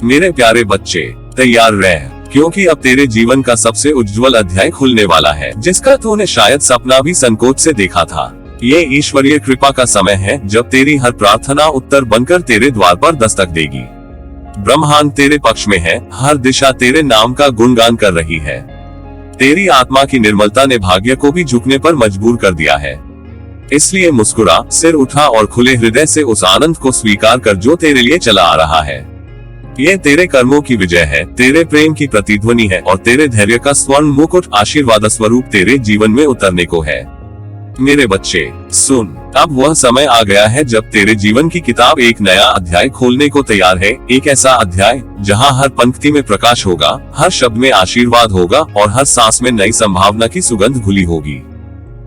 मेरे प्यारे बच्चे, तैयार रह, क्योंकि अब तेरे जीवन का सबसे उज्जवल अध्याय खुलने वाला है, जिसका तूने शायद सपना भी संकोच से देखा था। ये ईश्वरीय कृपा का समय है, जब तेरी हर प्रार्थना उत्तर बनकर तेरे द्वार पर दस्तक देगी। ब्रह्मांड तेरे पक्ष में है, हर दिशा तेरे नाम का गुणगान कर रही है। तेरी आत्मा की निर्मलता ने भाग्य को भी झुकने पर मजबूर कर दिया है। इसलिए मुस्कुरा, सिर उठा और खुले हृदय से उस आनंद को स्वीकार कर जो तेरे लिए चला आ रहा है। ये तेरे कर्मों की विजय है, तेरे प्रेम की प्रतिध्वनि है और तेरे धैर्य का स्वर्ण मुकुट आशीर्वाद स्वरूप तेरे जीवन में उतरने को है। मेरे बच्चे सुन, अब वह समय आ गया है जब तेरे जीवन की किताब एक नया अध्याय खोलने को तैयार है। एक ऐसा अध्याय जहां हर पंक्ति में प्रकाश होगा, हर शब्द में आशीर्वाद होगा और हर सांस में नई संभावना की सुगंध घुली होगी।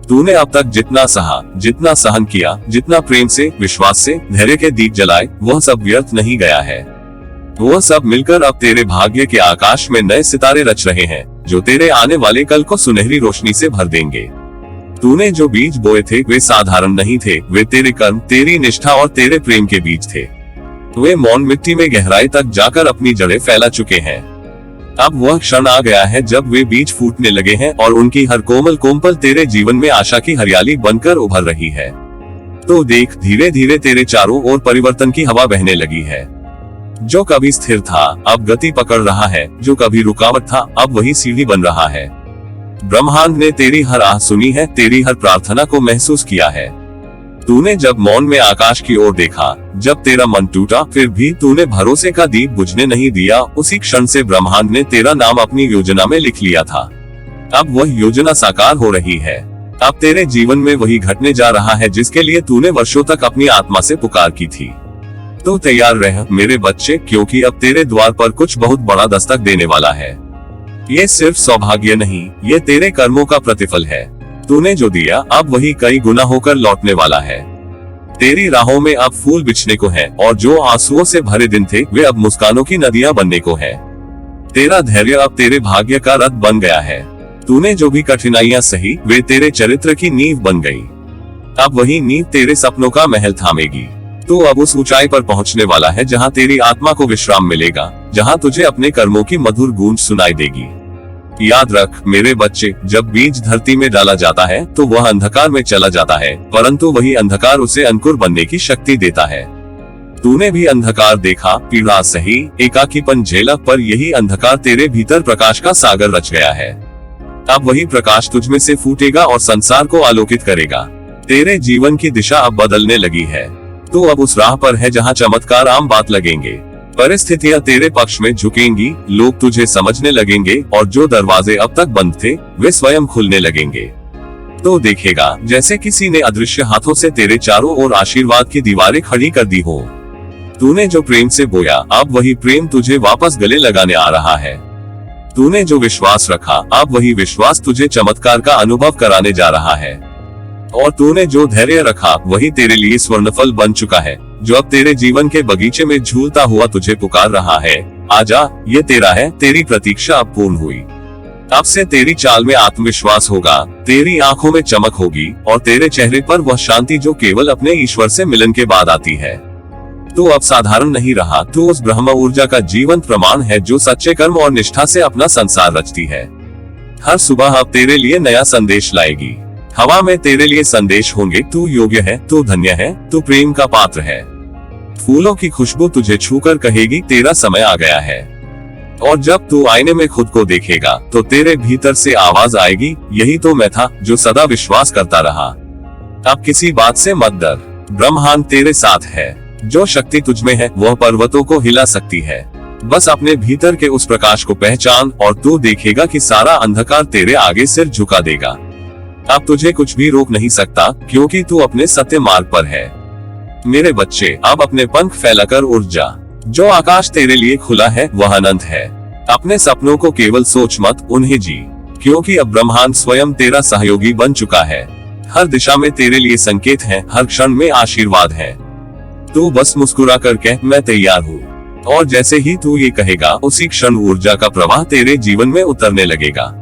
तूने अब तक जितना सहा, जितना सहन किया, जितना प्रेम से, विश्वास से, धैर्य के दीप जलाए, वह सब व्यर्थ नहीं गया है। वह सब मिलकर अब तेरे भाग्य के आकाश में नए सितारे रच रहे हैं, जो तेरे आने वाले कल को सुनहरी रोशनी से भर देंगे। तूने जो बीज बोए थे वे साधारण नहीं थे, वे तेरे कर्म, तेरी निष्ठा और तेरे प्रेम के बीज थे। वे मौन मिट्टी में गहराई तक जाकर अपनी जड़ें फैला चुके हैं। अब वह क्षण आ गया है जब वे बीज फूटने लगे हैं और उनकी हर कोमल कोमल तेरे जीवन में आशा की हरियाली बनकर उभर रही है। तो देख, धीरे धीरे तेरे चारों ओर परिवर्तन की हवा बहने लगी है। जो कभी स्थिर था अब गति पकड़ रहा है, जो कभी रुकावट था अब वही सीढ़ी बन रहा है। ब्रह्मांड ने तेरी हर आह सुनी है, तेरी हर प्रार्थना को महसूस किया है। तूने जब मौन में आकाश की ओर देखा, जब तेरा मन टूटा, फिर भी तूने भरोसे का दीप बुझने नहीं दिया। उसी क्षण से ब्रह्मांड ने तेरा नाम अपनी योजना में लिख लिया था। अब वह योजना साकार हो रही है। अब तेरे जीवन में वही घटने जा रहा है जिसके लिए तूने वर्षों तक अपनी आत्मा से पुकार की थी। तो तैयार रह मेरे बच्चे, क्योंकि अब तेरे द्वार पर कुछ बहुत बड़ा दस्तक देने वाला है। ये सिर्फ सौभाग्य नहीं, ये तेरे कर्मों का प्रतिफल है। तूने जो दिया अब वही कई गुना होकर लौटने वाला है। तेरी राहों में अब फूल बिछने को है और जो आंसुओं से भरे दिन थे वे अब मुस्कानों की नदियां बनने को है। तेरा धैर्य अब तेरे भाग्य का रथ बन गया है। तूने जो भी कठिनाइयां सही वे तेरे चरित्र की नींव बन गई। अब वही नींव तेरे सपनों का महल थामेगी। तू अब उस ऊंचाई पर पहुंचने वाला है जहां तेरी आत्मा को विश्राम मिलेगा, जहां तुझे अपने कर्मों की मधुर गूंज सुनाई देगी। याद रख मेरे बच्चे, जब बीज धरती में डाला जाता है तो वह अंधकार में चला जाता है, परंतु वही अंधकार उसे अंकुर बनने की शक्ति देता है। तूने भी अंधकार देखा, पीड़ा सही, एकाकीपन झेला, पर यही अंधकार तेरे भीतर प्रकाश का सागर रच गया है। अब वही प्रकाश तुझमें से फूटेगा और संसार को आलोकित करेगा। तेरे जीवन की दिशा अब बदलने लगी है। तू अब उस राह पर है जहां चमत्कार आम बात लगेंगे, परिस्थितियां तेरे पक्ष में झुकेंगी, लोग तुझे समझने लगेंगे और जो दरवाजे अब तक बंद थे वे स्वयं खुलने लगेंगे। तो देखेगा जैसे किसी ने अदृश्य हाथों से तेरे चारों ओर आशीर्वाद की दीवारें खड़ी कर दी हो। तूने जो प्रेम से बोया अब वही प्रेम तुझे वापस गले लगाने आ रहा है। तूने जो विश्वास रखा अब वही विश्वास तुझे चमत्कार का अनुभव कराने जा रहा है। और तूने जो धैर्य रखा वही तेरे लिए स्वर्णफल बन चुका है, जो अब तेरे जीवन के बगीचे में झूलता हुआ तुझे पुकार रहा है। आजा, ये तेरा है। तेरी प्रतीक्षा अब पूर्ण हुई। अब से तेरी चाल में आत्मविश्वास होगा, तेरी आंखों में चमक होगी और तेरे चेहरे पर वह शांति जो केवल अपने ईश्वर से मिलन के बाद आती है। तू अब साधारण नहीं रहा, तू उस ब्रह्म ऊर्जा का जीवंत प्रमाण है जो सच्चे कर्म और निष्ठा से अपना संसार रचती है। हर सुबह अब तेरे लिए नया संदेश लाएगी। हवा में तेरे लिए संदेश होंगे, तू योग्य है, तू धन्य है, तू प्रेम का पात्र है। फूलों की खुशबू तुझे छूकर कहेगी तेरा समय आ गया है। और जब तू आईने में खुद को देखेगा तो तेरे भीतर से आवाज आएगी, यही तो मैं था जो सदा विश्वास करता रहा। अब किसी बात से मत डर, ब्रह्मांड तेरे साथ है। जो शक्ति तुझमें है वह पर्वतों को हिला सकती है। बस अपने भीतर के उस प्रकाश को पहचान और तू देखेगा कि सारा अंधकार तेरे आगे सिर झुका देगा। अब तुझे कुछ भी रोक नहीं सकता, क्योंकि तू अपने सत्य मार्ग पर है। मेरे बच्चे, अब अपने पंख फैलाकर उड़ जा। जो आकाश तेरे लिए खुला है वह अनंत है। अपने सपनों को केवल सोच मत, उन्हें जी, क्योंकि अब ब्रह्मांड स्वयं तेरा सहयोगी बन चुका है। हर दिशा में तेरे लिए संकेत हैं, हर क्षण में आशीर्वाद है। तू बस मुस्कुरा कर कह, मैं तैयार हूँ। और जैसे ही तू ये कहेगा उसी क्षण ऊर्जा का प्रवाह तेरे जीवन में उतरने लगेगा।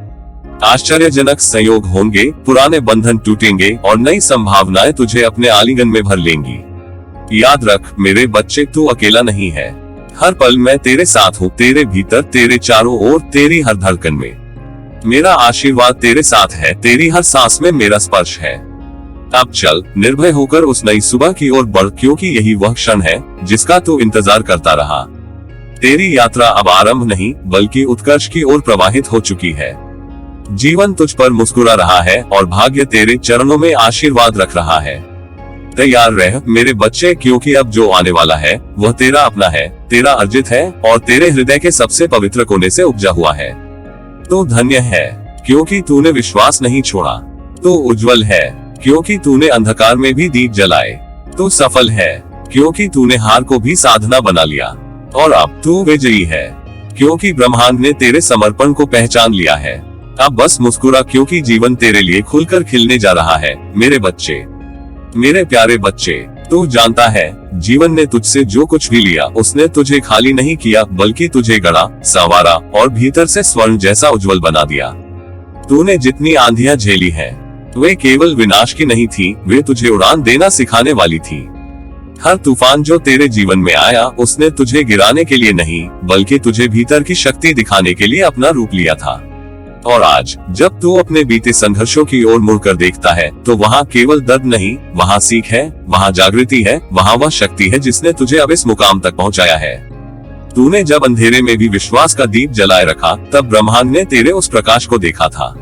आश्चर्यजनक संयोग होंगे, पुराने बंधन टूटेंगे और नई संभावनाएं तुझे अपने आलिंगन में भर लेंगी। याद रख मेरे बच्चे, तू अकेला नहीं है। हर पल मैं तेरे साथ हूँ, तेरे भीतर, तेरे चारों ओर, तेरी हर धड़कन में। मेरा आशीर्वाद तेरे साथ है, तेरी हर सांस में मेरा स्पर्श है। अब चल निर्भय होकर उस नई सुबह की ओर बढ़, क्योंकि यही वह क्षण है जिसका तू इंतजार करता रहा। तेरी यात्रा अब आरंभ नहीं बल्कि उत्कर्ष की ओर प्रवाहित हो चुकी है। जीवन तुझ पर मुस्कुरा रहा है और भाग्य तेरे चरणों में आशीर्वाद रख रहा है। तैयार रह मेरे बच्चे, क्योंकि अब जो आने वाला है वह तेरा अपना है, तेरा अर्जित है और तेरे हृदय के सबसे पवित्र कोने से उपजा हुआ है। तो धन्य है क्योंकि तूने विश्वास नहीं छोड़ा। तो उज्जवल है क्योंकि तूने अंधकार में भी दीप जलाए। तो सफल है क्योंकि तूने हार को भी साधना बना लिया। और अब तू विजयी है क्योंकि ब्रह्मांड ने तेरे समर्पण को पहचान लिया है। अब बस मुस्कुरा, क्योंकि जीवन तेरे लिए खुलकर खिलने जा रहा है। मेरे बच्चे, मेरे प्यारे बच्चे, तू जानता है जीवन ने तुझसे जो कुछ भी लिया उसने तुझे खाली नहीं किया बल्कि तुझे गढ़ा, संवारा और भीतर से स्वर्ण जैसा उज्जवल बना दिया। तूने जितनी आंधियां झेली हैं, वे केवल विनाश की नहीं थी, वे तुझे उड़ान देना सिखाने वाली थी। हर तूफान जो तेरे जीवन में आया उसने तुझे गिराने के लिए नहीं बल्कि तुझे भीतर की शक्ति दिखाने के लिए अपना रूप लिया था। और आज जब तू अपने बीते संघर्षों की ओर मुड़कर देखता है तो वहाँ केवल दर्द नहीं, वहाँ सीख है, वहाँ जागृति है, वहाँ वह शक्ति है जिसने तुझे अब इस मुकाम तक पहुँचाया है। तूने जब अंधेरे में भी विश्वास का दीप जलाए रखा तब ब्रह्मांड ने तेरे उस प्रकाश को देखा था।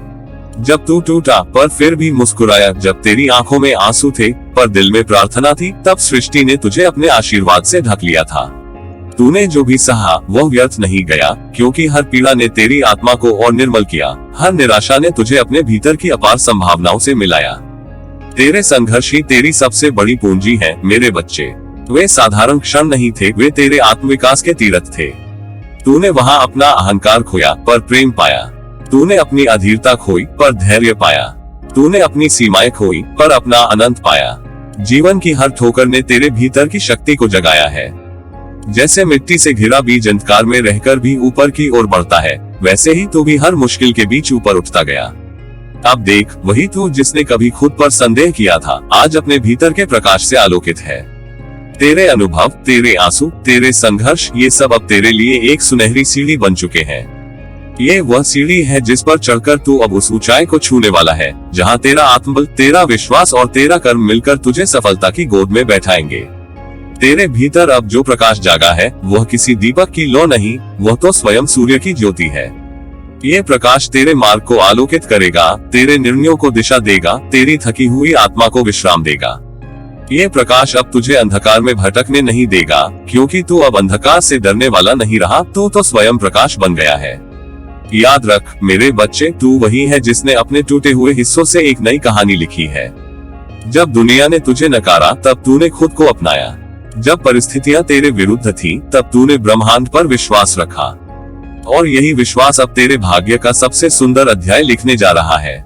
जब तू टूटा पर फिर भी मुस्कुराया, जब तेरी आंखों में आंसू थे पर दिल में प्रार्थना थी, तब सृष्टि ने तुझे अपने आशीर्वाद से ढक लिया था। तूने जो भी सहा वह व्यर्थ नहीं गया, क्योंकि हर पीड़ा ने तेरी आत्मा को और निर्मल किया। हर निराशा ने तुझे अपने भीतर की अपार संभावनाओं से मिलाया। तेरे संघर्ष ही तेरी सबसे बड़ी पूंजी है मेरे बच्चे। वे साधारण क्षण नहीं थे, वे तेरे आत्मविकास के तीर्थ थे। तूने वहाँ अपना अहंकार खोया पर प्रेम पाया। तूने अपनी अधीरता खोई पर धैर्य पाया। तूने अपनी सीमाएं खोई पर अपना अनंत पाया। जीवन की हर ठोकर ने तेरे भीतर की शक्ति को जगाया है। जैसे मिट्टी से घिरा बीज अंधकार में रहकर भी ऊपर की ओर बढ़ता है, वैसे ही तू भी हर मुश्किल के बीच ऊपर उठता गया। अब देख, वही तू जिसने कभी खुद पर संदेह किया था आज अपने भीतर के प्रकाश से आलोकित है। तेरे अनुभव, तेरे आंसू, तेरे संघर्ष, ये सब अब तेरे लिए एक सुनहरी सीढ़ी बन चुके हैं। ये वह सीढ़ी है जिस पर चढ़कर तू अब उस ऊंचाई को छूने वाला है जहां तेरा आत्मबल, तेरा विश्वास और तेरा कर्म मिलकर तुझे सफलता की गोद में बैठाएंगे। तेरे भीतर अब जो प्रकाश जागा है वह किसी दीपक की लौ नहीं, वह तो स्वयं सूर्य की ज्योति है। ये प्रकाश तेरे मार्ग को आलोकित करेगा, तेरे निर्णयों को दिशा देगा, तेरी थकी हुई आत्मा को विश्राम देगा। ये प्रकाश अब तुझे अंधकार में भटकने नहीं देगा, क्योंकि तू अब अंधकार से डरने वाला नहीं रहा, तू तो स्वयं प्रकाश बन गया है। याद रख मेरे बच्चे, तू वही है जिसने अपने टूटे हुए हिस्सों से एक नई कहानी लिखी है। जब दुनिया ने तुझे नकारा तब तूने खुद को अपनाया। जब परिस्थितियां तेरे विरुद्ध थी तब तूने ब्रह्मांड पर विश्वास रखा। और यही विश्वास अब तेरे भाग्य का सबसे सुंदर अध्याय लिखने जा रहा है।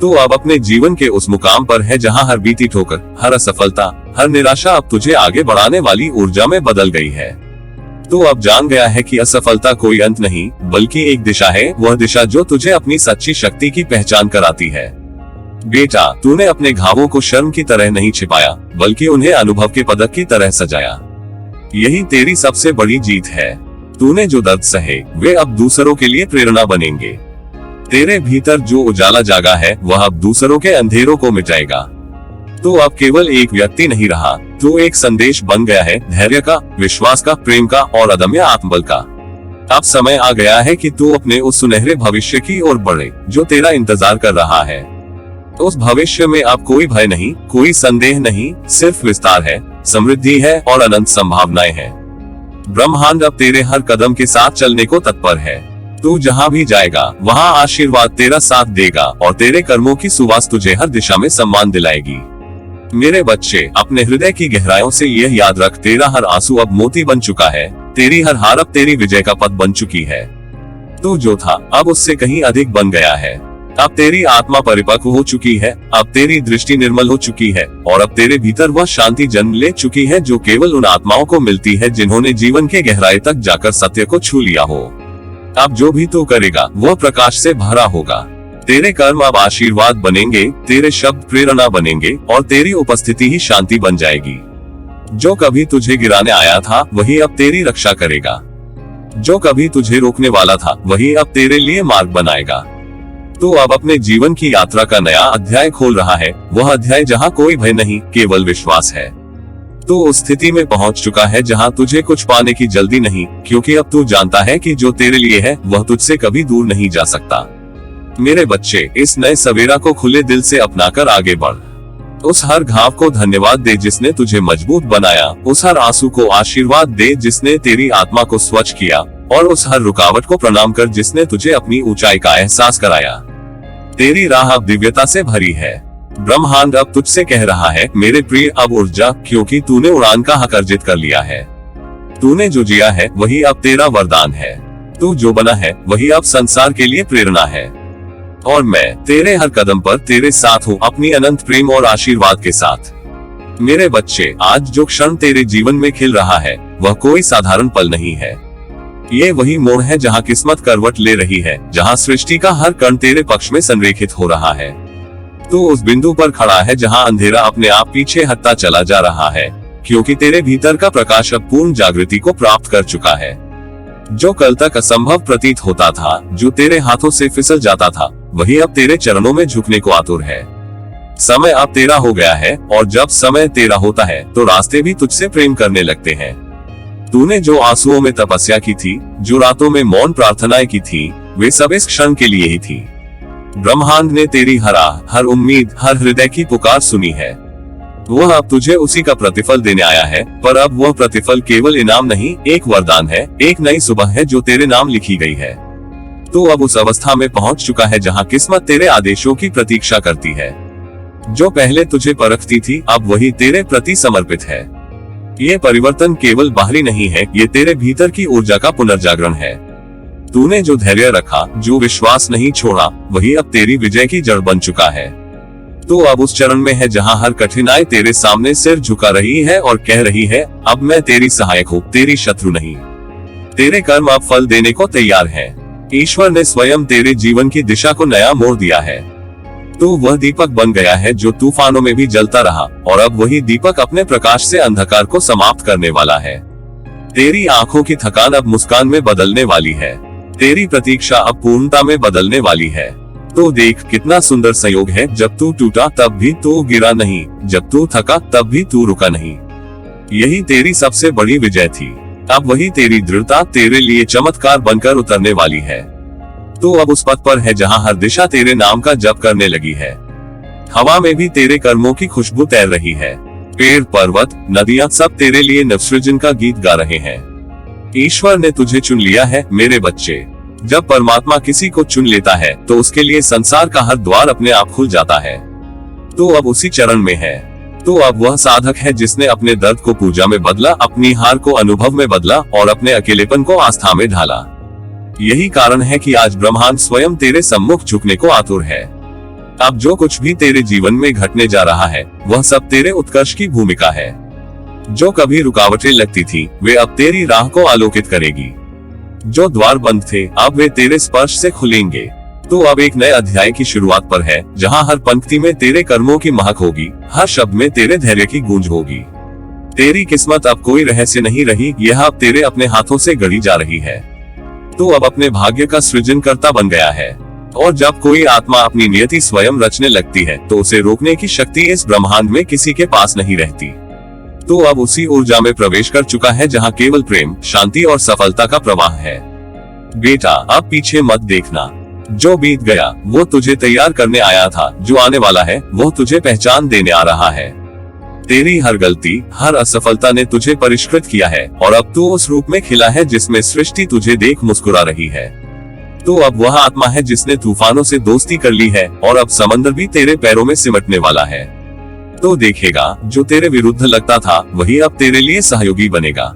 तू अब अपने जीवन के उस मुकाम पर है जहां हर बीती ठोकर, हर असफलता, हर निराशा अब तुझे आगे बढ़ाने वाली ऊर्जा में बदल गई है। तू अब जान गया है कि असफलता कोई अंत नहीं बल्कि एक दिशा है, वह दिशा जो तुझे अपनी सच्ची शक्ति की पहचान कराती है। बेटा, तूने अपने घावों को शर्म की तरह नहीं छिपाया बल्कि उन्हें अनुभव के पदक की तरह सजाया। यही तेरी सबसे बड़ी जीत है। तूने जो दर्द सहे वे अब दूसरों के लिए प्रेरणा बनेंगे। तेरे भीतर जो उजाला जागा है वह अब दूसरों के अंधेरों को मिटाएगा। तू अब केवल एक व्यक्ति नहीं रहा, तू एक संदेश बन गया है, धैर्य का, विश्वास का, प्रेम का और अदम्य आत्मबल का। अब समय आ गया है कि तू अपने उस सुनहरे भविष्य की ओर बढ़े जो तेरा इंतजार कर रहा है। उस भविष्य में अब कोई भय नहीं, कोई संदेह नहीं, सिर्फ विस्तार है, समृद्धि है और अनंत संभावनाएं हैं। ब्रह्मांड अब तेरे हर कदम के साथ चलने को तत्पर है। तू जहां भी जाएगा वहां आशीर्वाद तेरा साथ देगा और तेरे कर्मों की सुवास तुझे हर दिशा में सम्मान दिलाएगी। मेरे बच्चे, अपने हृदय की गहराइयों से यह याद रख, तेरा हर आंसू अब मोती बन चुका है, तेरी हर हार अब तेरी विजय का पथ बन चुकी है। तू जो था अब उससे कहीं अधिक बन गया है। अब तेरी आत्मा परिपक्व हो चुकी है, अब तेरी दृष्टि निर्मल हो चुकी है और अब तेरे भीतर वह शांति जन्म ले चुकी है जो केवल उन आत्माओं को मिलती है जिन्होंने जीवन के गहराई तक जाकर सत्य को छू लिया हो। अब जो भी तू करेगा वह प्रकाश से भरा होगा। तेरे कर्म अब आशीर्वाद बनेंगे, तेरे शब्द प्रेरणा बनेंगे और तेरी उपस्थिति ही शांति बन जाएगी। जो कभी तुझे गिराने आया था वही अब तेरी रक्षा करेगा। जो कभी तुझे रोकने वाला था वही अब तेरे लिए मार्ग बनाएगा। तो अब अपने जीवन की यात्रा का नया अध्याय खोल रहा है, वह अध्याय जहां कोई भय नहीं, केवल विश्वास है। तो उस स्थिति में पहुंच चुका है जहां तुझे कुछ पाने की जल्दी नहीं, क्योंकि अब तू जानता है कि जो तेरे लिए है वह तुझसे कभी दूर नहीं जा सकता। मेरे बच्चे, इस नए सवेरा को खुले दिल से अपनाकर आगे बढ़। उस हर घाव को धन्यवाद दे जिसने तुझे मजबूत बनाया, उस हर आंसू को आशीर्वाद दे जिसने तेरी आत्मा को स्वच्छ किया, और उस हर रुकावट को प्रणाम कर जिसने तुझे अपनी ऊंचाई का एहसास कराया। तेरी राह अब दिव्यता से भरी है। ब्रह्मांड अब तुझसे कह रहा है, मेरे प्रिय अब उड़ जा, क्योंकि तूने उड़ान का हक अर्जित कर लिया है। तूने जो जिया है वही अब तेरा वरदान है। तू जो बना है वही अब संसार के लिए प्रेरणा है। और मैं तेरे हर कदम पर तेरे साथ हूँ, अपनी अनंत प्रेम और आशीर्वाद के साथ। मेरे बच्चे, आज जो क्षण तेरे जीवन में खिल रहा है वह कोई साधारण पल नहीं है। ये वही मोड़ है जहाँ किस्मत करवट ले रही है, जहाँ सृष्टि का हर कण तेरे पक्ष में संरेखित हो रहा है। तो उस बिंदु पर खड़ा है जहाँ अंधेरा अपने आप पीछे हटता चला जा रहा है, क्योंकि तेरे भीतर का प्रकाश अब पूर्ण जागृति को प्राप्त कर चुका है। जो कल तक असंभव प्रतीत होता था, जो तेरे हाथों से फिसल जाता था, वही अब तेरे चरणों में झुकने को आतुर है। समय अब तेरा हो गया है, और जब समय तेरा होता है तो रास्ते भी तुझसे प्रेम करने लगते हैं। तूने जो आंसुओं में तपस्या की थी, जो रातों में मौन प्रार्थनाएं की थी, वे सब इस क्षण के लिए ही थी। ब्रह्मांड ने तेरी हर आह, हर उम्मीद, हर हृदय की पुकार सुनी है। वह अब तुझे उसी का प्रतिफल देने आया है, पर अब वह प्रतिफल केवल इनाम नहीं, एक वरदान है, एक नई सुबह है जो तेरे नाम लिखी गई है। तो अब उस अवस्था में पहुंच चुका है जहां किस्मत तेरे आदेशों की प्रतीक्षा करती है। जो पहले तुझे परखती थी, अब वही तेरे प्रति समर्पित है। ये परिवर्तन केवल बाहरी नहीं है, ये तेरे भीतर की ऊर्जा का पुनर्जागरण है। तूने जो धैर्य रखा, जो विश्वास नहीं छोड़ा, वही अब तेरी विजय की जड़ बन चुका है। तो अब उस चरण में है जहां हर कठिनाई तेरे सामने सिर झुका रही है और कह रही है, अब मैं तेरी सहायक हूँ, तेरी शत्रु नहीं। तेरे कर्म अब फल देने को तैयार हैं। ईश्वर ने स्वयं तेरे जीवन की दिशा को नया मोड़ दिया है। तो वह दीपक बन गया है जो तूफानों में भी जलता रहा, और अब वही दीपक अपने प्रकाश से अंधकार को समाप्त करने वाला है। तेरी आंखों की थकान अब मुस्कान में बदलने वाली है। तेरी प्रतीक्षा अब पूर्णता में बदलने वाली है। तो देख, कितना सुंदर संयोग है, जब तू टूटा तब भी तू गिरा नहीं, जब तू थका तब भी तू रुका नहीं। यही तेरी सबसे बड़ी विजय थी। अब वही तेरी दृढ़ता तेरे लिए चमत्कार बनकर उतरने वाली है। तो अब उस पथ पर है जहां हर दिशा तेरे नाम का जप करने लगी है। हवा में भी तेरे कर्मों की खुशबू तैर रही है। पेड़, पर्वत, नदियां सब तेरे लिए नवसृजन का गीत गा रहे हैं। ईश्वर ने तुझे चुन लिया है मेरे बच्चे। जब परमात्मा किसी को चुन लेता है तो उसके लिए संसार का हर द्वार अपने आप खुल जाता है। तो अब उसी चरण में है। तो अब वह साधक है जिसने अपने दर्द को पूजा में बदला, अपनी हार को अनुभव में बदला और अपने अकेलेपन को आस्था में ढाला। यही कारण है कि आज ब्रह्मांड स्वयं तेरे सम्मुख झुकने को आतुर है। अब जो कुछ भी तेरे जीवन में घटने जा रहा है, वह सब तेरे उत्कर्ष की भूमिका है। जो कभी रुकावटें लगती थी, वे अब तेरी राह को आलोकित करेगी। जो द्वार बंद थे, अब वे तेरे स्पर्श से खुलेंगे। तो अब एक नए अध्याय की शुरुआत पर है, जहां हर पंक्ति में तेरे कर्मों की महक होगी, हर शब्द में तेरे धैर्य की गूंज होगी। तेरी किस्मत अब कोई रहस्य नहीं रही, यह अब तेरे अपने हाथों से गढ़ी जा रही है। तो अब अपने भाग्य का सृजनकर्ता बन गया है। और जब कोई आत्मा अपनी नियति स्वयं रचने लगती है, तो उसे रोकने की शक्ति इस ब्रह्मांड में किसी के पास नहीं रहती। तो अब उसी ऊर्जा में प्रवेश कर चुका है जहां केवल प्रेम, शांति और सफलता का प्रवाह है। बेटा, अब पीछे मत देखना। जो बीत गया वो तुझे तैयार करने आया था, जो आने वाला है वो तुझे पहचान देने आ रहा है। तेरी हर गलती, हर असफलता ने तुझे परिष्कृत किया है, और अब तू उस रूप में खिला है जिसमें सृष्टि तुझे देख मुस्कुरा रही है। तो अब वह आत्मा है जिसने तूफानों से दोस्ती कर ली है, और अब समंदर भी तेरे पैरों में सिमटने वाला है। तो देखेगा, जो तेरे विरुद्ध लगता था वही अब तेरे लिए सहयोगी बनेगा।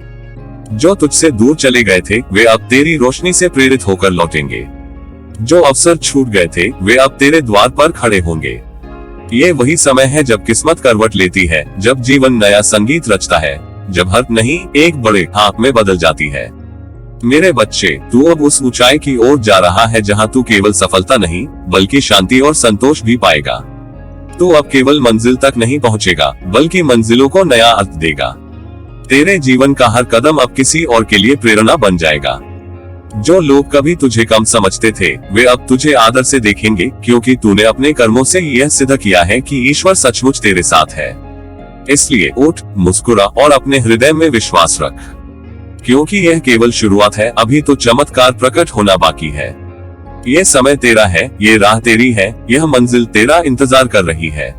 जो तुझसे दूर चले गए थे, वे अब तेरी रोशनी से प्रेरित होकर लौटेंगे। जो अवसर छूट गए थे, वे अब तेरे द्वार पर खड़े होंगे। ये वही समय है जब किस्मत करवट लेती है, जब जीवन नया संगीत रचता है, जब हर नहीं एक बड़े हाथ में बदल जाती है। मेरे बच्चे, तू अब उस ऊंचाई की ओर जा रहा है जहां तू केवल सफलता नहीं, बल्कि शांति और संतोष भी पाएगा। तू अब केवल मंजिल तक नहीं पहुंचेगा, बल्कि मंजिलों को नया अर्थ देगा। तेरे जीवन का हर कदम अब किसी और के लिए प्रेरणा बन जाएगा। जो लोग कभी तुझे कम समझते थे वे अब तुझे आदर से देखेंगे, क्योंकि तूने अपने कर्मों से यह सिद्ध किया है कि ईश्वर सचमुच तेरे साथ है। इसलिए उठ, मुस्कुरा और अपने हृदय में विश्वास रख, क्योंकि यह केवल शुरुआत है। अभी तो चमत्कार प्रकट होना बाकी है। यह समय तेरा है, ये राह तेरी है, यह मंजिल तेरा इंतजार कर रही है।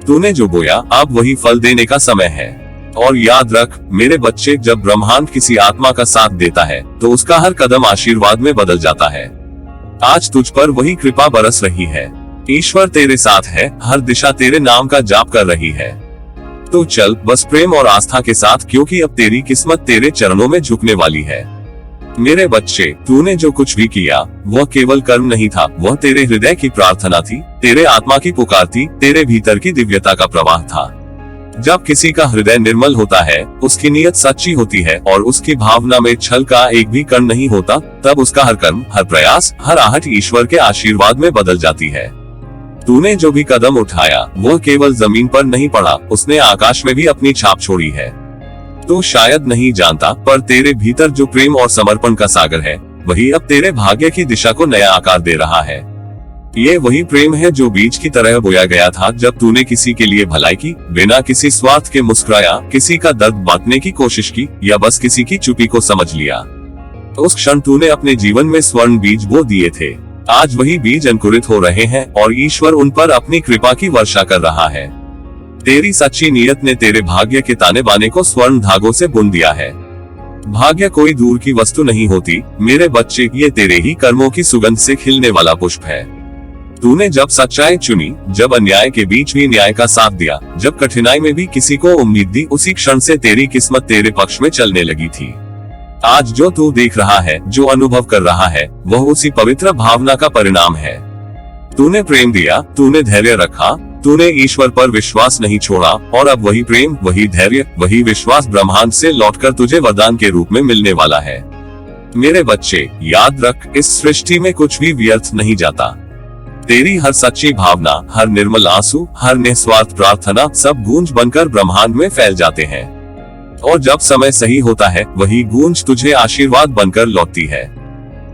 तूने जो बोया अब वही फल देने का समय है। और याद रख मेरे बच्चे, जब ब्रह्मांड किसी आत्मा का साथ देता है तो उसका हर कदम आशीर्वाद में बदल जाता है। आज तुझ पर वही कृपा बरस रही है। ईश्वर तेरे साथ है, हर दिशा तेरे नाम का जाप कर रही है। तो चल बस प्रेम और आस्था के साथ, क्योंकि अब तेरी किस्मत तेरे चरणों में झुकने वाली है। मेरे बच्चे, तूने जो कुछ भी किया वह केवल कर्म नहीं था, वह तेरे हृदय की प्रार्थना थी, तेरे आत्मा की पुकार थी, तेरे भीतर की दिव्यता का प्रवाह था। जब किसी का हृदय निर्मल होता है, उसकी नीयत सच्ची होती है और उसकी भावना में छल का एक भी कण नहीं होता, तब उसका हर कर्म, हर प्रयास, हर आहट ईश्वर के आशीर्वाद में बदल जाती है। तूने जो भी कदम उठाया वह केवल जमीन पर नहीं पड़ा, उसने आकाश में भी अपनी छाप छोड़ी है। तो शायद नहीं जानता, पर तेरे भीतर जो प्रेम और समर्पण का सागर है वही अब तेरे भाग्य की दिशा को नया आकार दे रहा है। ये वही प्रेम है जो बीज की तरह बोया गया था जब तूने किसी के लिए भलाई की, बिना किसी स्वार्थ के मुस्कुराया, किसी का दर्द बांटने की कोशिश की या बस किसी की चुप्पी को समझ लिया। उस क्षण तूने अपने जीवन में स्वर्ण बीज बो दिए थे। आज वही बीज अंकुरित हो रहे हैं और ईश्वर उन पर अपनी कृपा की वर्षा कर रहा है। तेरी सच्ची नीयत ने तेरे भाग्य के ताने बाने को स्वर्ण धागों से बुन दिया है। भाग्य कोई दूर की वस्तु नहीं होती मेरे बच्चे, ये तेरे ही कर्मों की सुगंध से खिलने वाला पुष्प है। तूने जब सच्चाई चुनी, जब अन्याय के बीच भी न्याय का साथ दिया, जब कठिनाई में भी किसी को उम्मीद दी, उसी क्षण से तेरी किस्मत तेरे पक्ष में चलने लगी थी। आज जो तू देख रहा है, जो अनुभव कर रहा है, वह उसी पवित्र भावना का परिणाम है। तूने प्रेम दिया, तूने धैर्य रखा, तूने ईश्वर पर विश्वास नहीं छोड़ा और अब वही प्रेम, वही धैर्य, वही विश्वास ब्रह्मांड से लौटकर तुझे वरदान के रूप में मिलने वाला है। मेरे बच्चे, याद रख, इस सृष्टि में कुछ भी व्यर्थ नहीं जाता। तेरी हर सच्ची भावना, हर निर्मल आंसू, हर निस्वार्थ प्रार्थना, सब गूंज बनकर ब्रह्मांड में फैल जाते हैं। और जब समय सही होता है, वही गूंज तुझे आशीर्वाद बनकर लौटती है।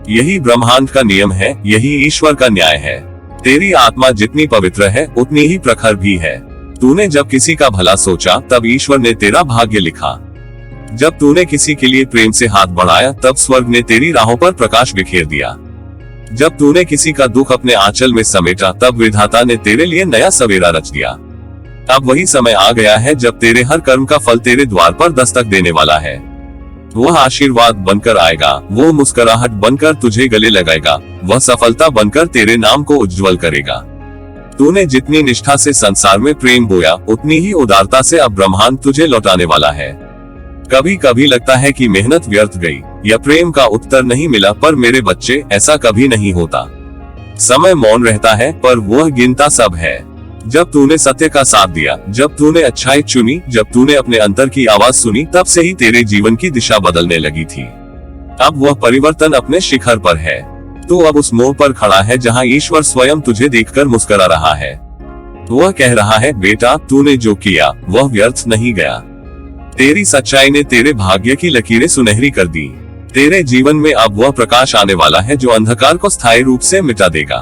यही ब्रह्मांड का नियम है, यही ईश्वर का न्याय है। तेरी आत्मा जितनी पवित्र है, उतनी ही प्रखर भी है। तूने जब किसी का भला सोचा, तब ईश्वर ने तेरा भाग्य लिखा। जब तूने किसी के लिए प्रेम से हाथ बढ़ाया, तब स्वर्ग ने तेरी राहों पर प्रकाश बिखेर दिया। जब तूने किसी का दुख अपने आंचल में समेटा, तब विधाता ने तेरे लिए नया सवेरा रच दिया। अब वही समय आ गया है जब तेरे हर कर्म का फल तेरे द्वार पर दस्तक देने वाला है। वह आशीर्वाद बनकर आएगा, वो मुस्कुराहट बनकर तुझे गले लगाएगा, वह सफलता बनकर तेरे नाम को उज्जवल करेगा। तूने जितनी निष्ठा से संसार में प्रेम बोया, उतनी ही उदारता से अब ब्रह्मांड तुझे लौटाने वाला है। कभी कभी लगता है कि मेहनत व्यर्थ गई या प्रेम का उत्तर नहीं मिला, पर मेरे बच्चे, ऐसा कभी नहीं होता। समय मौन रहता है, पर वह गिनता सब है। जब तूने सत्य का साथ दिया, जब तूने अच्छाई चुनी, जब तूने अपने अंतर की आवाज सुनी, तब से ही तेरे जीवन की दिशा बदलने लगी थी। अब वह परिवर्तन अपने शिखर पर है। तू अब उस मोड़ पर खड़ा है जहां ईश्वर स्वयं तुझे देखकर मुस्कुरा रहा है। वह कह रहा है, बेटा, तूने जो किया वह व्यर्थ नहीं गया। तेरी सच्चाई ने तेरे भाग्य की लकीरें सुनहरी कर दी। तेरे जीवन में अब वह प्रकाश आने वाला है जो अंधकार को स्थायी रूप से मिटा देगा।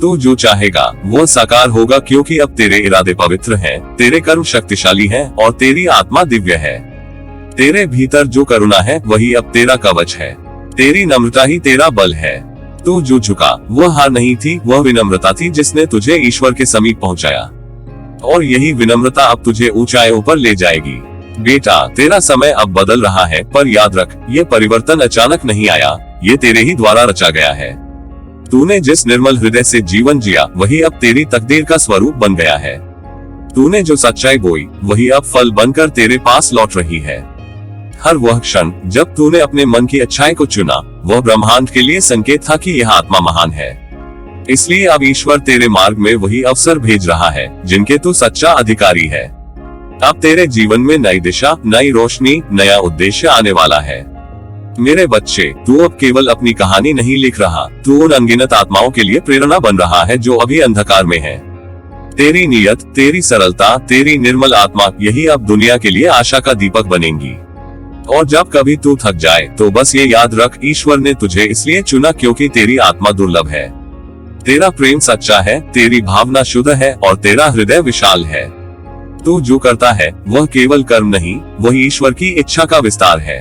तू जो चाहेगा वह साकार होगा, क्योंकि अब तेरे इरादे पवित्र हैं, तेरे कर्म शक्तिशाली हैं और तेरी आत्मा दिव्य है। तेरे भीतर जो करुणा है वही अब तेरा कवच है। तेरी नम्रता ही तेरा बल है। तू जो झुका वह हार नहीं थी, वह विनम्रता थी जिसने तुझे ईश्वर के समीप पहुंचाया। और यही विनम्रता अब तुझे ऊंचाइयों पर ले जाएगी। बेटा, तेरा समय अब बदल रहा है, पर याद रख, ये परिवर्तन अचानक नहीं आया, ये तेरे ही द्वारा रचा गया है। तूने जिस निर्मल हृदय से जीवन जिया, वही अब तेरी तकदीर का स्वरूप बन गया है। तूने जो सच्चाई बोई, वही अब फल बनकर तेरे पास लौट रही है। हर वह क्षण जब तूने अपने मन की अच्छाई को चुना, वह ब्रह्मांड के लिए संकेत था कि यह आत्मा महान है। इसलिए अब ईश्वर तेरे मार्ग में वही अवसर भेज रहा है जिनके तू सच्चा अधिकारी है। अब तेरे जीवन में नई दिशा, नई रोशनी, नया उद्देश्य आने वाला है। मेरे बच्चे, तू अब केवल अपनी कहानी नहीं लिख रहा, तू उन अनगिनत आत्माओं के लिए प्रेरणा बन रहा है जो अभी अंधकार में है। तेरी नियत, तेरी सरलता, तेरी निर्मल आत्मा, यही अब दुनिया के लिए आशा का दीपक बनेंगी। और जब कभी तू थक जाए तो बस ये याद रख, ईश्वर ने तुझे इसलिए चुना क्योंकि तेरी आत्मा दुर्लभ है, तेरा प्रेम सच्चा है, तेरी भावना शुद्ध है और तेरा हृदय विशाल है। तू जो करता है वह केवल कर्म नहीं, वही ईश्वर की इच्छा का विस्तार है।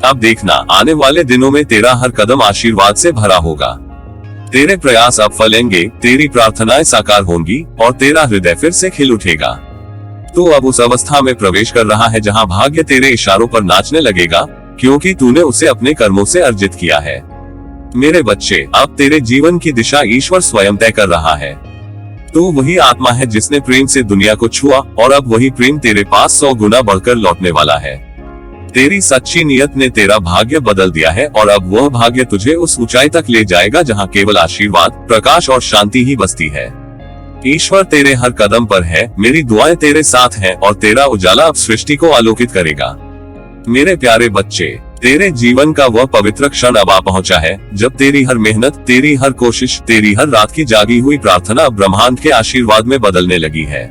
अब देखना, आने वाले दिनों में तेरा हर कदम आशीर्वाद से भरा होगा। तेरे प्रयास अब फलेंगे, तेरी प्रार्थनाएं साकार होंगी और तेरा हृदय फिर से खिल उठेगा। तू अब उस अवस्था में प्रवेश कर रहा है जहां भाग्य तेरे इशारों पर नाचने लगेगा, क्योंकि तूने उसे अपने कर्मों से अर्जित किया है। मेरे बच्चे, अब तेरे जीवन की दिशा ईश्वर स्वयं तय कर रहा है। तू वही आत्मा है जिसने प्रेम से दुनिया को छुआ और अब वही प्रेम तेरे पास 100 गुना बढ़कर लौटने वाला है। तेरी सच्ची नियत ने तेरा भाग्य बदल दिया है और अब वह भाग्य तुझे उस ऊंचाई तक ले जाएगा जहां केवल आशीर्वाद, प्रकाश और शांति ही बसती है। ईश्वर तेरे हर कदम पर है, मेरी दुआएं तेरे साथ हैं और तेरा उजाला अब सृष्टि को आलोकित करेगा। मेरे प्यारे बच्चे, तेरे जीवन का वह पवित्र क्षण अब आ पहुंचा है जब तेरी हर मेहनत, तेरी हर कोशिश, तेरी हर रात की जागी हुई प्रार्थना अब ब्रह्मांड के आशीर्वाद में बदलने लगी है।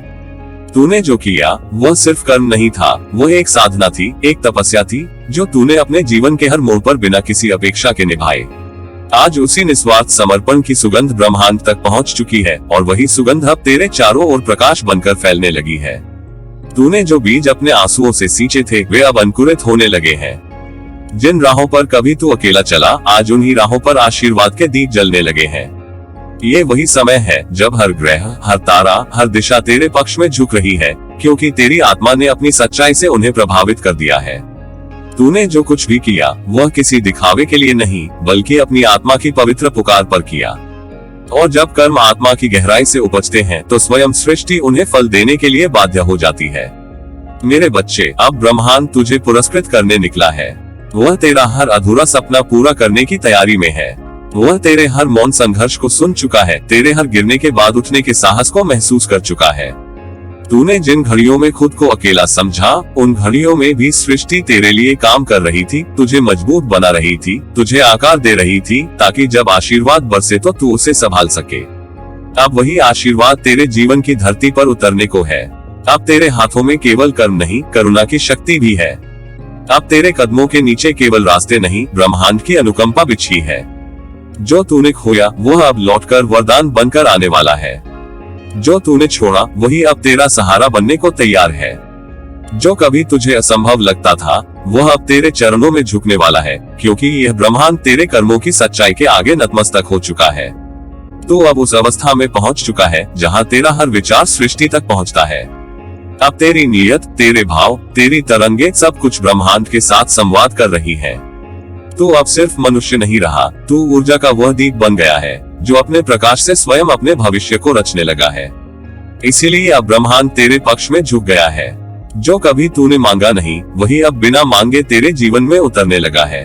तूने जो किया वह सिर्फ कर्म नहीं था, वह एक साधना थी, एक तपस्या थी जो तूने अपने जीवन के हर मोड़ पर बिना किसी अपेक्षा के निभाए। आज उसी निस्वार्थ समर्पण की सुगंध ब्रह्मांड तक पहुंच चुकी है और वही सुगंध अब तेरे चारों ओर प्रकाश बनकर फैलने लगी है। तूने जो बीज अपने आंसुओं से सींचे थे वे अब अंकुरित होने लगे हैं। जिन राहों पर कभी तू अकेला चला, आज उन्हीं राहों पर आशीर्वाद के दीप जलने लगे हैं। ये वही समय है जब हर ग्रह, हर तारा, हर दिशा तेरे पक्ष में झुक रही है, क्योंकि तेरी आत्मा ने अपनी सच्चाई से उन्हें प्रभावित कर दिया है। तूने जो कुछ भी किया वह किसी दिखावे के लिए नहीं, बल्कि अपनी आत्मा की पवित्र पुकार पर किया। और जब कर्म आत्मा की गहराई से उपजते हैं तो स्वयं सृष्टि उन्हें फल देने के लिए बाध्य हो जाती है। मेरे बच्चे, अब ब्रह्मांड तुझे पुरस्कृत करने निकला है। वह तेरा हर अधूरा सपना पूरा करने की तैयारी में है। वह तेरे हर मौन संघर्ष को सुन चुका है, तेरे हर गिरने के बाद उठने के साहस को महसूस कर चुका है। तूने जिन घड़ियों में खुद को अकेला समझा, उन घड़ियों में भी सृष्टि तेरे लिए काम कर रही थी, तुझे मजबूत बना रही थी, तुझे आकार दे रही थी, ताकि जब आशीर्वाद बरसे तो तू उसे संभाल सके। अब वही आशीर्वाद तेरे जीवन की धरती पर उतरने को है। अब तेरे हाथों में केवल कर्म नहीं, करुणा की शक्ति भी है। अब तेरे कदमों के नीचे केवल रास्ते नहीं, ब्रह्मांड की अनुकंपा बिछी है। जो तूने खोया वह अब लौटकर वरदान बनकर आने वाला है। जो तूने छोड़ा वही अब तेरा सहारा बनने को तैयार है। जो कभी तुझे असंभव लगता था वह अब तेरे चरणों में झुकने वाला है, क्योंकि यह ब्रह्मांड तेरे कर्मों की सच्चाई के आगे नतमस्तक हो चुका है। तू अब उस अवस्था में पहुंच चुका है जहां तेरा हर विचार सृष्टि तक पहुंचता है। अब तेरी नियत, तेरे भाव, तेरी तरंगे सब कुछ ब्रह्मांड के साथ संवाद कर रही है। तू अब सिर्फ मनुष्य नहीं रहा, तू ऊर्जा का वह दीप बन गया है जो अपने प्रकाश से स्वयं अपने भविष्य को रचने लगा है। इसीलिए अब ब्रह्मांड तेरे पक्ष में झुक गया है। जो कभी तूने मांगा नहीं वही अब बिना मांगे तेरे जीवन में उतरने लगा है।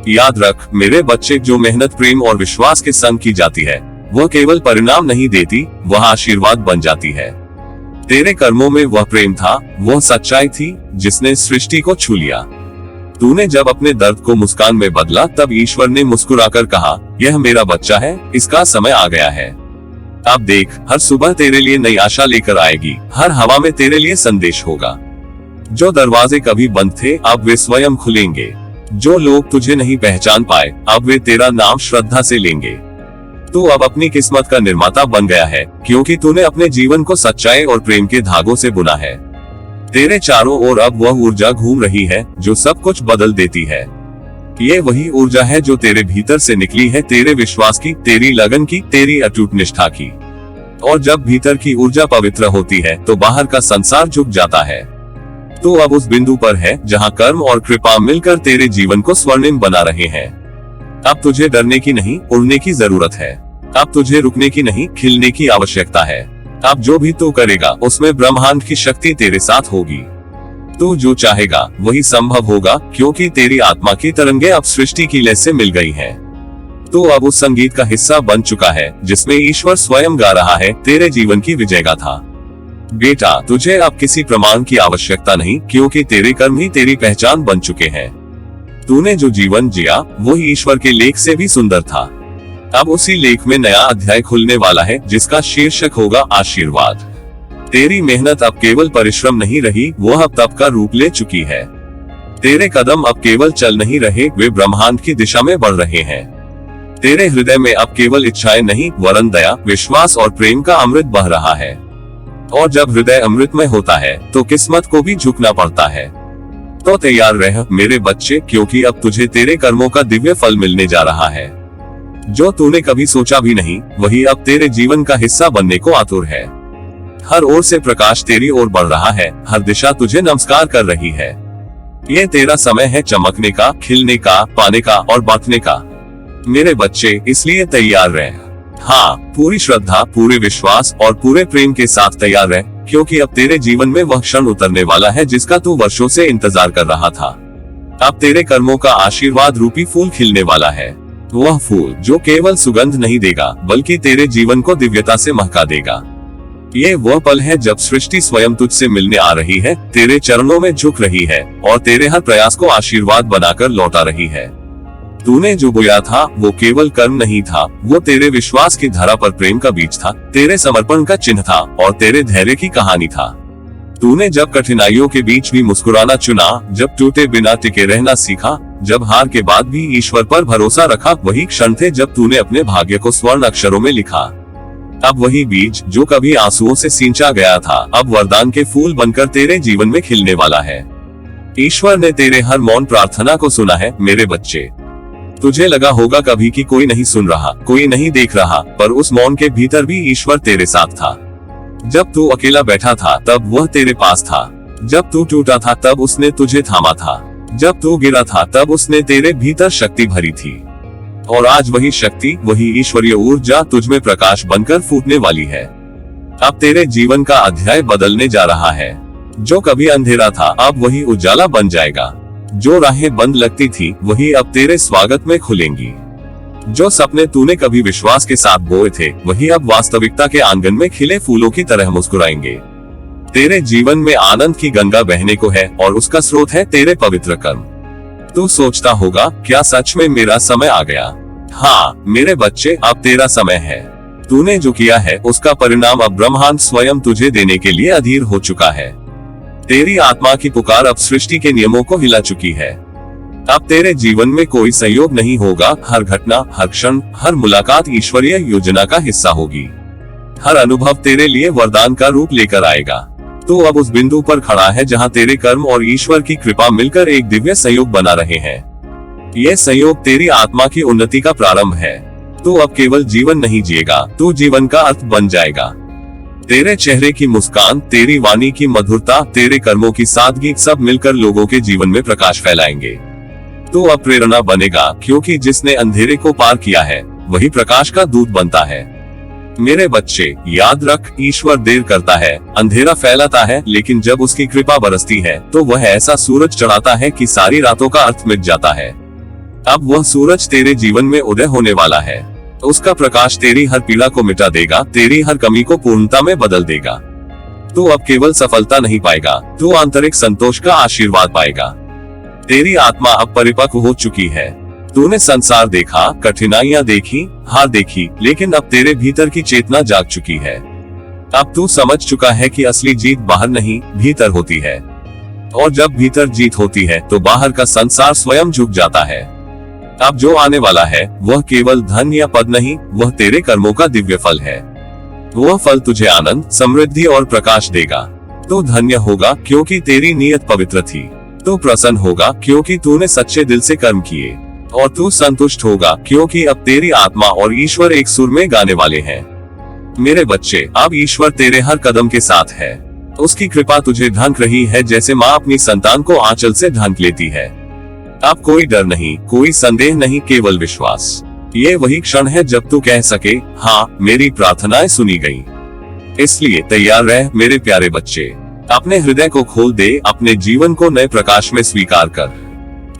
याद रख मेरे बच्चे, जो मेहनत प्रेम और विश्वास के संग की जाती है वह केवल परिणाम नहीं देती, वह आशीर्वाद बन जाती है। तेरे कर्मों में वह प्रेम था, वह सच्चाई थी जिसने सृष्टि को छू लिया। तूने जब अपने दर्द को मुस्कान में बदला तब ईश्वर ने मुस्कुराकर कहा, यह मेरा बच्चा है, इसका समय आ गया है। अब देख, हर सुबह तेरे लिए नई आशा लेकर आएगी, हर हवा में तेरे लिए संदेश होगा। जो दरवाजे कभी बंद थे अब वे स्वयं खुलेंगे। जो लोग तुझे नहीं पहचान पाए अब वे तेरा नाम श्रद्धा से लेंगे। तू अब अपनी किस्मत का निर्माता बन गया है, क्योंकि तूने अपने जीवन को सच्चाई और प्रेम के धागों से बुना है। तेरे चारों ओर अब वह ऊर्जा घूम रही है जो सब कुछ बदल देती है। ये वही ऊर्जा है जो तेरे भीतर से निकली है, तेरे विश्वास की, तेरी लगन की, तेरी अटूट निष्ठा की। और जब भीतर की ऊर्जा पवित्र होती है तो बाहर का संसार झुक जाता है। तू अब उस बिंदु पर है जहां कर्म और कृपा मिलकर तेरे जीवन को स्वर्णिम बना रहे हैं। अब तुझे डरने की नहीं, उड़ने की जरूरत है। अब तुझे रुकने की नहीं, खिलने की आवश्यकता है। अब जो भी तू करेगा उसमें ब्रह्मांड की शक्ति तेरे साथ होगी। तू जो चाहेगा वही संभव होगा, क्योंकि तेरी आत्मा की तरंगे अब सृष्टि की लय से मिल गई हैं। तू अब उस संगीत का हिस्सा बन चुका है जिसमें ईश्वर स्वयं गा रहा है तेरे जीवन की विजय गाथा। बेटा, तुझे अब किसी प्रमाण की आवश्यकता नहीं, क्योंकि तेरे कर्म ही तेरी पहचान बन चुके हैं। तूने जो जीवन जिया वही ईश्वर के लेख से भी सुंदर था। अब उसी लेख में नया अध्याय खुलने वाला है जिसका शीर्षक होगा आशीर्वाद। तेरी मेहनत अब केवल परिश्रम नहीं रही, वह अब तप का रूप ले चुकी है। तेरे कदम अब केवल चल नहीं रहे, वे ब्रह्मांड की दिशा में बढ़ रहे हैं। तेरे हृदय में अब केवल इच्छाएं नहीं, वरन दया, विश्वास और प्रेम का अमृत बह रहा है। और जब हृदय अमृतमय होता है तो किस्मत को भी झुकना पड़ता है। तो तैयार रह मेरे बच्चे, क्योंकि अब तुझे तेरे कर्मों का दिव्य फल मिलने जा रहा है। जो तूने कभी सोचा भी नहीं, वही अब तेरे जीवन का हिस्सा बनने को आतुर है। हर ओर से प्रकाश तेरी ओर बढ़ रहा है, हर दिशा तुझे नमस्कार कर रही है। ये तेरा समय है चमकने का, खिलने का, पाने का और बांटने का। मेरे बच्चे, इसलिए तैयार रह। हाँ, पूरी श्रद्धा, पूरे विश्वास और पूरे प्रेम के साथ तैयार रह, क्योंकि अब तेरे जीवन में वह क्षण उतरने वाला है जिसका तू वर्षों से इंतजार कर रहा था। अब तेरे कर्मों का आशीर्वाद रूपी फूल खिलने वाला है। वह फूल जो केवल सुगंध नहीं देगा, बल्कि तेरे जीवन को दिव्यता से महका देगा। ये वह पल है जब सृष्टि स्वयं तुझसे मिलने आ रही है, तेरे चरणों में झुक रही है और तेरे हर प्रयास को आशीर्वाद बनाकर लौटा रही है। तूने जो बोया था वो केवल कर्म नहीं था, वो तेरे विश्वास की धरा पर प्रेम का बीज था, तेरे समर्पण का चिन्ह था और तेरे धैर्य की कहानी था। तूने जब कठिनाइयों के बीच भी मुस्कुराना चुना, जब टूटे बिना टिके रहना सीखा, जब हार के बाद भी ईश्वर पर भरोसा रखा, वही क्षण थे जब तूने अपने भाग्य को स्वर्ण अक्षरों में लिखा। अब वही बीज जो कभी आंसुओं से सींचा गया था, अब वरदान के फूल बनकर तेरे जीवन में खिलने वाला है। ईश्वर ने तेरे हर मौन प्रार्थना को सुना है मेरे बच्चे। तुझे लगा होगा कभी कि कोई नहीं सुन रहा, कोई नहीं देख रहा, पर उस मौन के भीतर भी ईश्वर तेरे साथ था। जब तू अकेला बैठा था तब वह तेरे पास था। जब तू टूटा था तब उसने तुझे थामा था। जब तू गिरा था तब उसने तेरे भीतर शक्ति भरी थी। और आज वही शक्ति, वही ईश्वरीय ऊर्जा तुझ में प्रकाश बनकर फूटने वाली है। अब तेरे जीवन का अध्याय बदलने जा रहा है। जो कभी अंधेरा था अब वही उजाला बन जाएगा। जो राहें बंद लगती थी वही अब तेरे स्वागत में खुलेंगी। जो सपने तूने कभी विश्वास के साथ बोए थे वही अब वास्तविकता के आंगन में खिले फूलों की तरह मुस्कुराएंगे। तेरे जीवन में आनंद की गंगा बहने को है और उसका स्रोत है तेरे पवित्र कर्म। तू सोचता होगा, क्या सच में मेरा समय आ गया? हाँ मेरे बच्चे, अब तेरा समय है। तूने जो किया है उसका परिणाम अब ब्रह्मांड स्वयं तुझे देने के लिए अधीर हो चुका है। तेरी आत्मा की पुकार अब सृष्टि के नियमों को हिला चुकी है। अब तेरे जीवन में कोई संयोग नहीं होगा, हर घटना, हर क्षण, हर मुलाकात ईश्वरीय योजना का हिस्सा होगी। हर अनुभव तेरे लिए वरदान का रूप लेकर आएगा। तू अब उस बिंदु पर खड़ा है जहां तेरे कर्म और ईश्वर की कृपा मिलकर एक दिव्य संयोग बना रहे हैं। यह संयोग तेरी आत्मा की उन्नति का प्रारंभ है। तू अब केवल जीवन नहीं जिएगा, तू जीवन का अर्थ बन जाएगा। तेरे चेहरे की मुस्कान, तेरी वाणी की मधुरता, तेरे कर्मों की सादगी, सब मिलकर लोगों के जीवन में प्रकाश फैलाएंगे। तू अब प्रेरणा बनेगा, क्योंकि जिसने अंधेरे को पार किया है वही प्रकाश का दूत बनता है। मेरे बच्चे, याद रख, ईश्वर देर करता है, अंधेरा फैलाता है, लेकिन जब उसकी कृपा बरसती है तो वह ऐसा सूरज चढ़ाता है कि सारी रातों का अर्थ मिट जाता है। अब वह सूरज तेरे जीवन में उदय होने वाला है। उसका प्रकाश तेरी हर पीड़ा को मिटा देगा, तेरी हर कमी को पूर्णता में बदल देगा। तू अब केवल सफलता नहीं पाएगा, तू आंतरिक संतोष का आशीर्वाद पाएगा। तेरी आत्मा अब परिपक्व हो चुकी है। तूने संसार देखा, कठिनाइयां देखी, हार देखी, लेकिन अब तेरे भीतर की चेतना जाग चुकी है। अब तू समझ चुका है कि असली जीत बाहर नहीं, भीतर होती है। और जब भीतर जीत होती है तो बाहर का संसार स्वयं झुक जाता है। अब जो आने वाला है वह केवल धन या पद नहीं, वह तेरे कर्मों का दिव्य फल है। वह फल तुझे आनंद, समृद्धि और प्रकाश देगा। तू धन्य होगा क्योंकि तेरी नीयत पवित्र थी। तू प्रसन्न होगा क्योंकि तूने सच्चे दिल से कर्म किए। और तू संतुष्ट होगा क्योंकि अब तेरी आत्मा और ईश्वर एक सुर में गाने वाले हैं। मेरे बच्चे, अब ईश्वर तेरे हर कदम के साथ है। उसकी कृपा तुझे ढांक रही है, जैसे माँ अपनी संतान को आंचल से ढांक लेती है। अब कोई डर नहीं, कोई संदेह नहीं, केवल विश्वास। ये वही क्षण है जब तू कह सके, हाँ मेरी प्रार्थनाएं सुनी गई। इसलिए तैयार रह मेरे प्यारे बच्चे। अपने हृदय को खोल दे, अपने जीवन को नए प्रकाश में स्वीकार कर,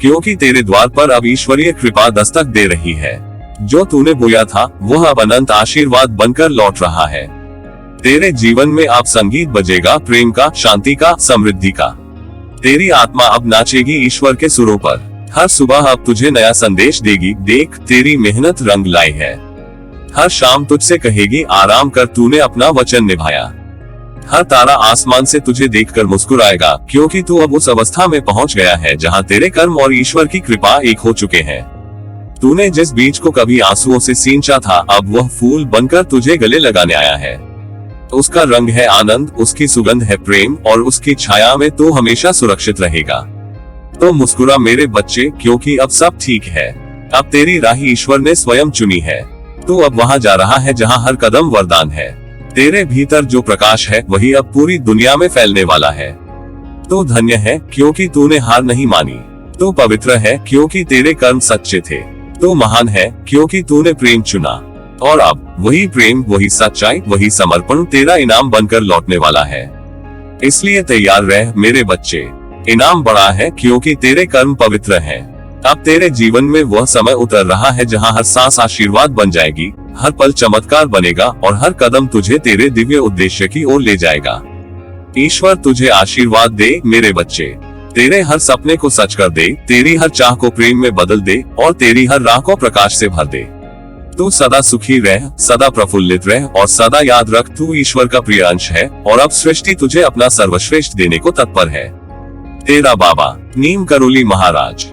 क्योंकि तेरे द्वार पर अब ईश्वरीय कृपा दस्तक दे रही है। जो तूने बोया था वह अब अनंत आशीर्वाद बनकर लौट रहा है। तेरे जीवन में अब संगीत बजेगा, प्रेम का, शांति का, समृद्धि का। तेरी आत्मा अब नाचेगी ईश्वर के सुरों पर। हर सुबह अब तुझे नया संदेश देगी, देख तेरी मेहनत रंग लाई है। हर शाम तुझसे कहेगी आराम कर, तूने अपना वचन निभाया। हर तारा आसमान से तुझे देखकर मुस्कुराएगा, क्योंकि तू अब उस अवस्था में पहुंच गया है जहां तेरे कर्म और ईश्वर की कृपा एक हो चुके हैं। तूने जिस बीज को कभी आंसुओं से सींचा था, अब वह फूल बनकर तुझे गले लगाने आया है। उसका रंग है आनंद, उसकी सुगंध है प्रेम, और उसकी छाया में तू हमेशा सुरक्षित रहेगा। तो मुस्कुरा मेरे बच्चे, क्योंकि अब सब ठीक है। अब तेरी राह ईश्वर ने स्वयं चुनी है। तू अब वहां जा रहा है जहां हर कदम वरदान है। तेरे भीतर जो प्रकाश है वही अब पूरी दुनिया में फैलने वाला है। तू धन्य है, क्योंकि तूने हार नहीं मानी। तू पवित्र है, क्योंकि तेरे कर्म सच्चे थे। तू महान है, क्योंकि तूने प्रेम चुना। और अब वही प्रेम, वही सच्चाई, वही समर्पण तेरा इनाम बनकर लौटने वाला है। इसलिए तैयार रह मेरे बच्चे। इनाम बड़ा है, क्योंकि तेरे कर्म पवित्र हैं। अब तेरे जीवन में वह समय उतर रहा है जहां हर सांस आशीर्वाद बन जाएगी, हर पल चमत्कार बनेगा, और हर कदम तुझे तेरे दिव्य उद्देश्य की ओर ले जाएगा। ईश्वर तुझे आशीर्वाद दे मेरे बच्चे। तेरे हर सपने को सच कर दे, तेरी हर चाह को प्रेम में बदल दे, और तेरी हर राह को प्रकाश से भर दे। तू सदा सुखी रह, सदा प्रफुल्लित रह, और सदा याद रख तू ईश्वर का प्रिय अंश है, और अब सृष्टि तुझे अपना सर्वश्रेष्ठ देने को तत्पर है। तेरा बाबा नीम करोली महाराज।